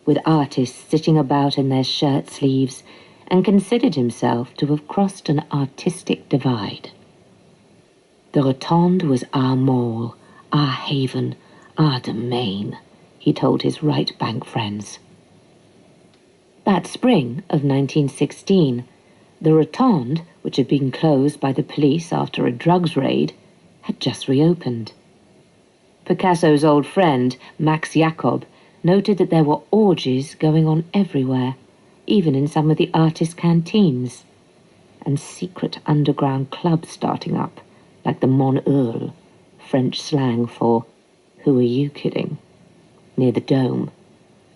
with artists sitting about in their shirt sleeves, and considered himself to have crossed an artistic divide. The Rotonde was our mall, our haven, our domain, he told his right bank friends. That spring of 1916, the Rotonde, which had been closed by the police after a drugs raid, had just reopened. Picasso's old friend, Max Jacob, noted that there were orgies going on everywhere, even in some of the artists' canteens, and secret underground clubs starting up, like the Mon Earl, French slang for "who are you kidding?" near the Dome,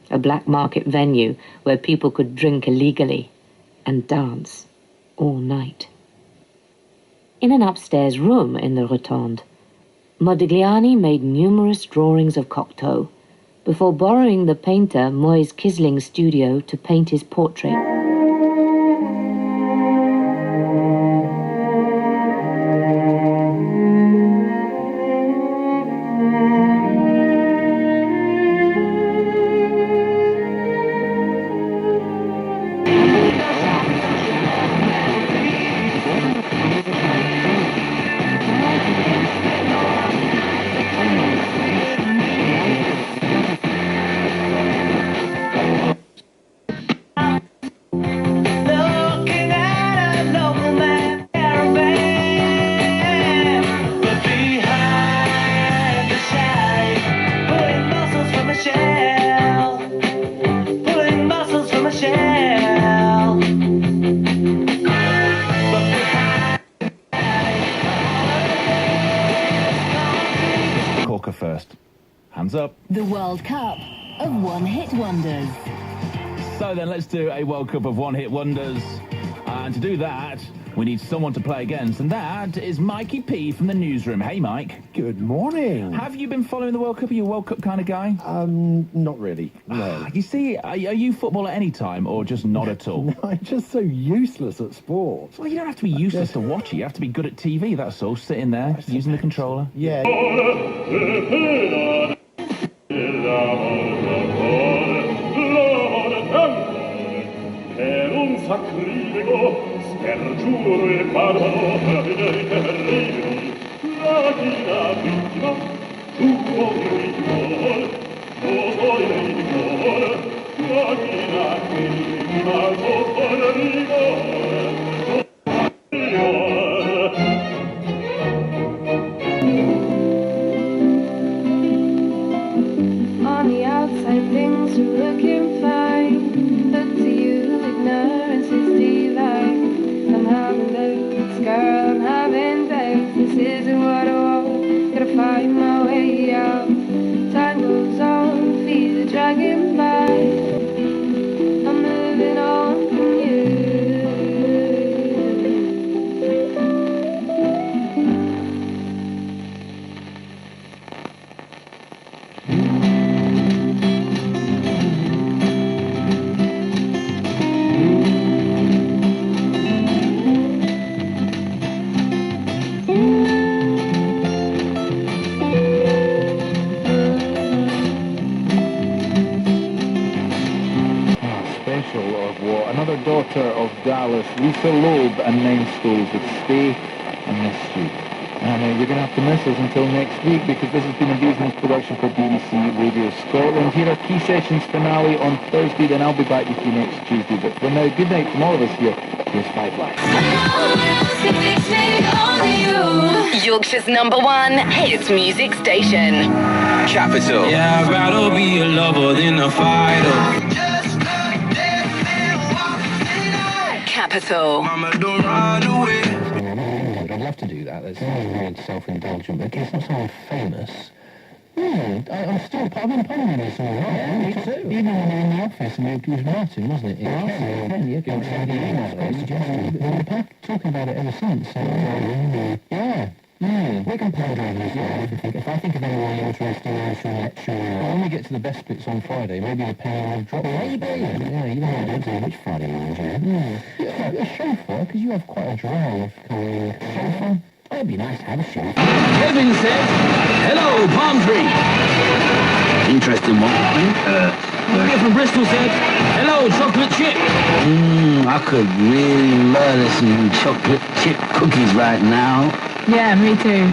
a black market venue where people could drink illegally and dance all night. In an upstairs room in the Rotonde, Modigliani made numerous drawings of Cocteau before borrowing the painter Moise Kisling's studio to paint his portrait. First. Hands up. The World Cup of One-Hit Wonders. So then let's do a World Cup of One-Hit Wonders. And to do that, we need someone to play against, and that is Mikey P from the newsroom. Hey, Mike. Good morning. Have you been following the World Cup? Are you a World Cup kind of guy? Not really, no. You see, are you football at any time, or just not at all? No, I'm just so useless at sport. Well, you don't have to be useless to watch it. You have to be good at TV, that's all. Sitting there, using the controller. Yeah. Spergiuro e barbaro dei terribili, la china vittima, tu muori di cuore, tu muori di cuore, la china vittima, tu muori di cuore. On the outside things are looking fine, but to you ignorance is divine. I'm having doubts, girl, I'm having doubts. This isn't what I want, gotta find my way out. Time goes on, feet are dragging by. I'm moving on from you. Another daughter of Dallas, Lisa Loeb, announced those would stay and miss you. And you're going to have to miss us until next week, because this has been a business production for BBC Radio Scotland. Here are Key Sessions finale on Thursday, then I'll be back with you next Tuesday. But for now, good night from all of us here. Here's 5 Live. Yorkshire's #1 hits music station. Capital. Yeah, I'd rather be a lover than a fighter. Capital. Mama, don't run away. I'd love to do that. That's really self-indulgent, but in case I'm someone famous, I'm still part of the parliament. It's all right. Yeah, me too. Even when we were in the office, and it was Martin, wasn't it? Yeah, going to the email. We've been talking about it ever since. Yeah. We can play drivers, if I think of anyone interesting, I'm sure lecture. When we get to the best bits on Friday, maybe the penny will drop. Maybe. Yeah, you don't know which Friday it is, yeah. A chauffeur, because you have quite a drive coming. Chauffeur? It'd be nice to have a chauffeur. Kevin says, hello, palm tree. Interesting one. The girl from Bristol said, hello, chocolate chip. I could really murder some chocolate chip cookies right now. Yeah, me too. I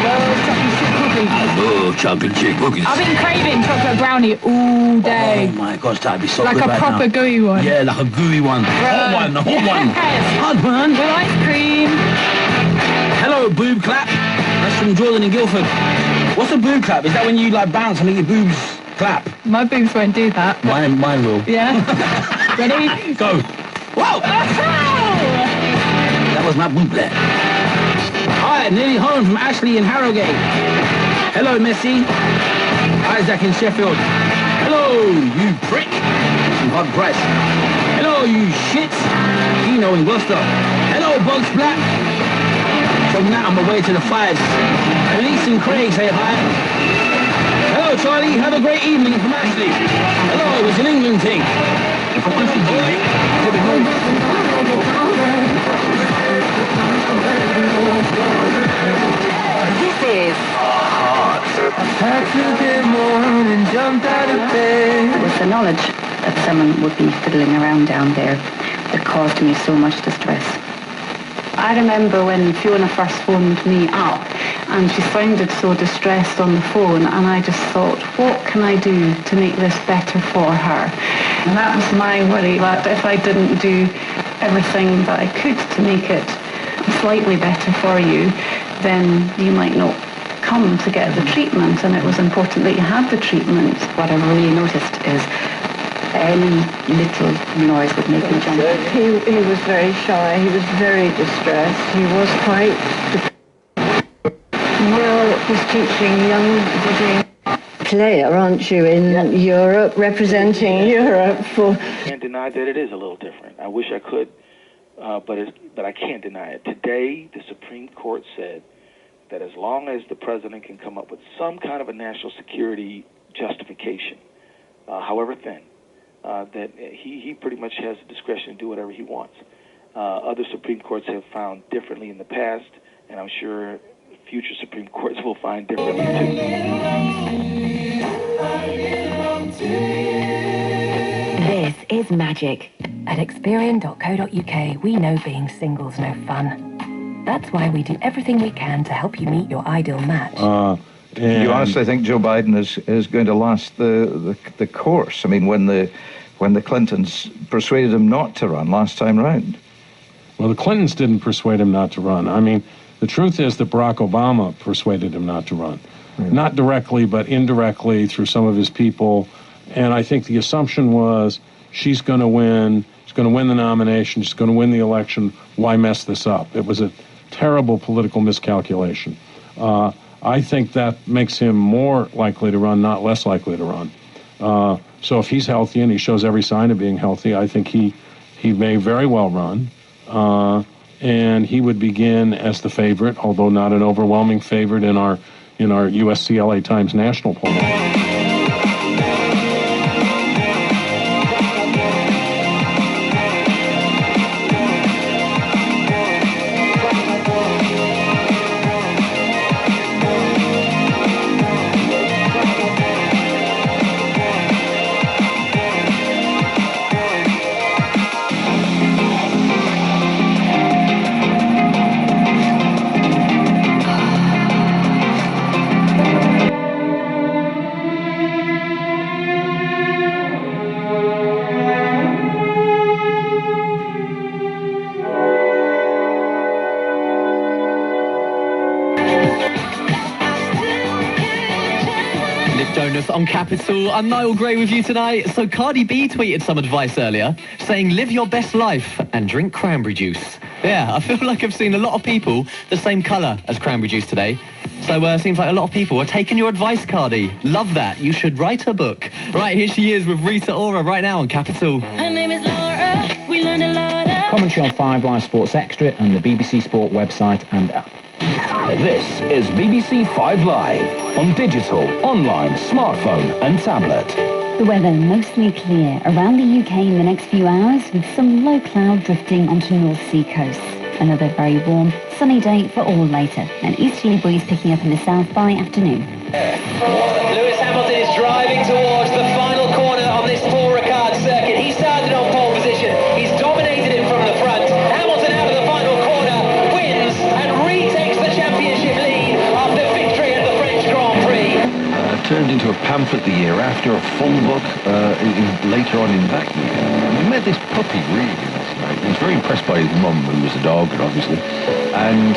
love chocolate chip cookies. I love chocolate chip cookies. I've been craving chocolate brownie all day. Oh my gosh, that'd be so like good a right proper now. gooey one. Yeah, like a gooey one. Hot one, the hot one. Hot one. With ice cream. Hello, boob clap. That's from Jordan in Guildford. What's a boob clap? Is that when you like bounce and make your boobs clap? My boobs won't do that. Mine will. Yeah. Ready? Go. Whoa! That was my boob clap. Hi, nearly home from Ashley in Harrogate. Hello, Messi. Isaac in Sheffield. Hello, you prick. Some hot price. Hello, you shits. Kino in Gloucester. Hello, Bugs Black. From that, I'm away to the fives. Elise and Craig say hi. Hello, Charlie. Have a great evening from Ashley. Hello, it's an England thing. If I want to do it, This is Saturday morning, jumped out of bed. With the knowledge that someone would be fiddling around down there that caused me so much distress. I remember when Fiona first phoned me up and she sounded so distressed on the phone, and I just thought, what can I do to make this better for her? And that was my worry, that if I didn't do everything that I could to make it slightly better for you, then you might not come to get the treatment, and it was important that you had the treatment. What I really noticed is any little noise would make him jump. He was very shy, he was very distressed, he was quite well, he's teaching young player, aren't you, in Europe, representing Europe for... I can't deny that it is a little different. I wish I could, but I can't deny it. Today, the Supreme Court said that as long as the president can come up with some kind of a national security justification, however thin, that he pretty much has the discretion to do whatever he wants. Other Supreme Courts have found differently in the past, and I'm sure future Supreme Courts will find differently too. This is magic. At Experian.co.uk, we know being single's no fun. That's why we do everything we can to help you meet your ideal match. You honestly think Joe Biden is going to last the course? I mean, when the Clintons persuaded him not to run last time round. Well, the Clintons didn't persuade him not to run. I mean, the truth is that Barack Obama persuaded him not to run. Not directly, but indirectly through some of his people. And I think the assumption was she's going to win. She's going to win the nomination. She's going to win the election. Why mess this up? It was a terrible political miscalculation. I think that makes him more likely to run, not less likely to run. So if he's healthy and he shows every sign of being healthy, I think he may very well run. And he would begin as the favorite, although not an overwhelming favorite in our USC LA Times national poll. On Capital, I'm Niall Gray with you tonight. So Cardi B tweeted some advice earlier, saying live your best life and drink cranberry juice. Yeah, I feel like I've seen a lot of people the same colour as cranberry juice today. So seems like a lot of people are taking your advice, Cardi. Love that. You should write a book. Right, here she is with Rita Ora right now on Capital. Her name is Laura. We learned a lot of... Commentary on 5 Live Sports Extra and the BBC Sport website and app. This is BBC 5 Live on digital, online, smartphone and tablet. The weather mostly clear around the UK in the next few hours with some low cloud drifting onto North Sea coasts. Another very warm, sunny day for all later. An easterly breeze picking up in the south by afternoon. Lewis Hamilton is driving towards the final corner on this full book later on in that year. We met this puppy really last night. I was very impressed by his mum, who was a dog, obviously, and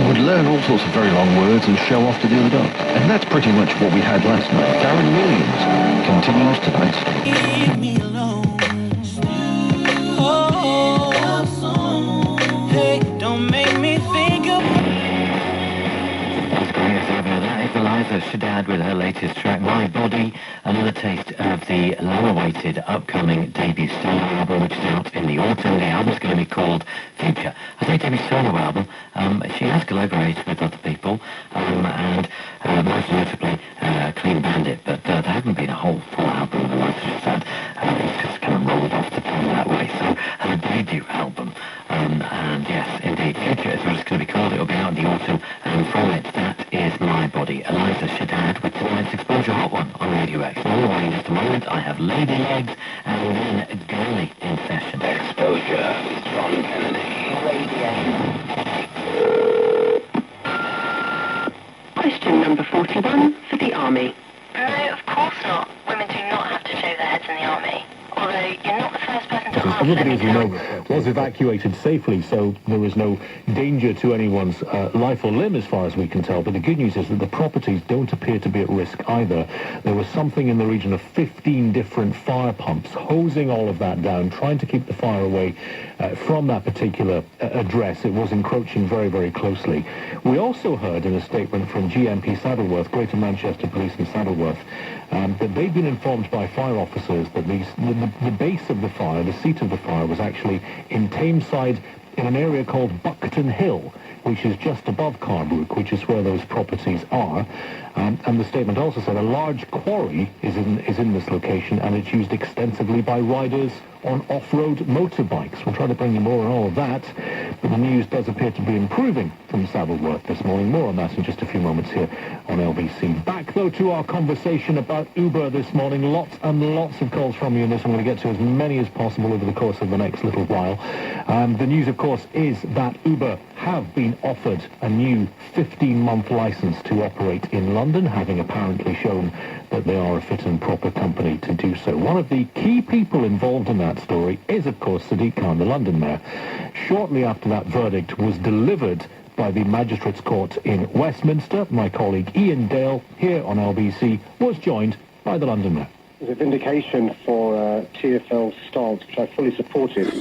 would learn all sorts of very long words and show off to the other dogs. And that's pretty much what we had last night. Darren Williams continues tonight's story. Leave me alone. Hey, don't make me think of... That is Eliza Shadad with her latest track, My Body, another taste of the lower-weighted upcoming debut solo album, which is out in the autumn. The album's going to be called Future. I say debut solo album. She has collaborated with other people, and most notably Clean Bandit, but there haven't been a whole full album of Eliza Shadad. It's just kind of rolled off the tongue that way. So her debut album, and yes, indeed, Future is what it's going to be called. It'll be out in the autumn, and from it, that is My Body. Eliza Shadad with tonight's Exposure Hot One on Radio X. On the way in just a moment, I have Lady Legs and then Girly in session. Exposure with John Kennedy. Question number 41 for the Army. No, of course not. Women do not have to shave their heads in the Army. Although you're not the first person to ask. Everybody, as you know, was evacuated safely, so there was no danger to anyone's life or limb as far as we can tell. But the good news is that the properties don't appear to be at risk either. There was something in the region of 15 different fire pumps hosing all of that down, trying to keep the fire away from that particular address. It was encroaching very, very closely. We also heard in a statement from GMP Saddleworth, Greater Manchester Police in Saddleworth, that they'd been informed by fire officers that the base of the fire, the seat of the fire, was actually in Tameside in an area called Buckton Hill, which is just above Carbrook, which is where those properties are. And the statement also said a large quarry is in this location, and it's used extensively by riders on off-road motorbikes. We'll try to bring you more on all of that, but the news does appear to be improving from Saddleworth this morning. More on that in just a few moments here on LBC. Back, though, to our conversation about Uber this morning. Lots and lots of calls from you in this. I'm going to get to as many as possible over the course of the next little while. The news, of course, is that Uber have been offered a new 15-month license to operate in London, having apparently shown that they are a fit and proper company to do so. One of the key people involved in that story is, of course, Sadiq Khan, the London mayor. Shortly after that verdict was delivered by the Magistrates' Court in Westminster, my colleague Ian Dale, here on LBC, was joined by the London mayor. It's a vindication for TfL's stance, which I fully supported.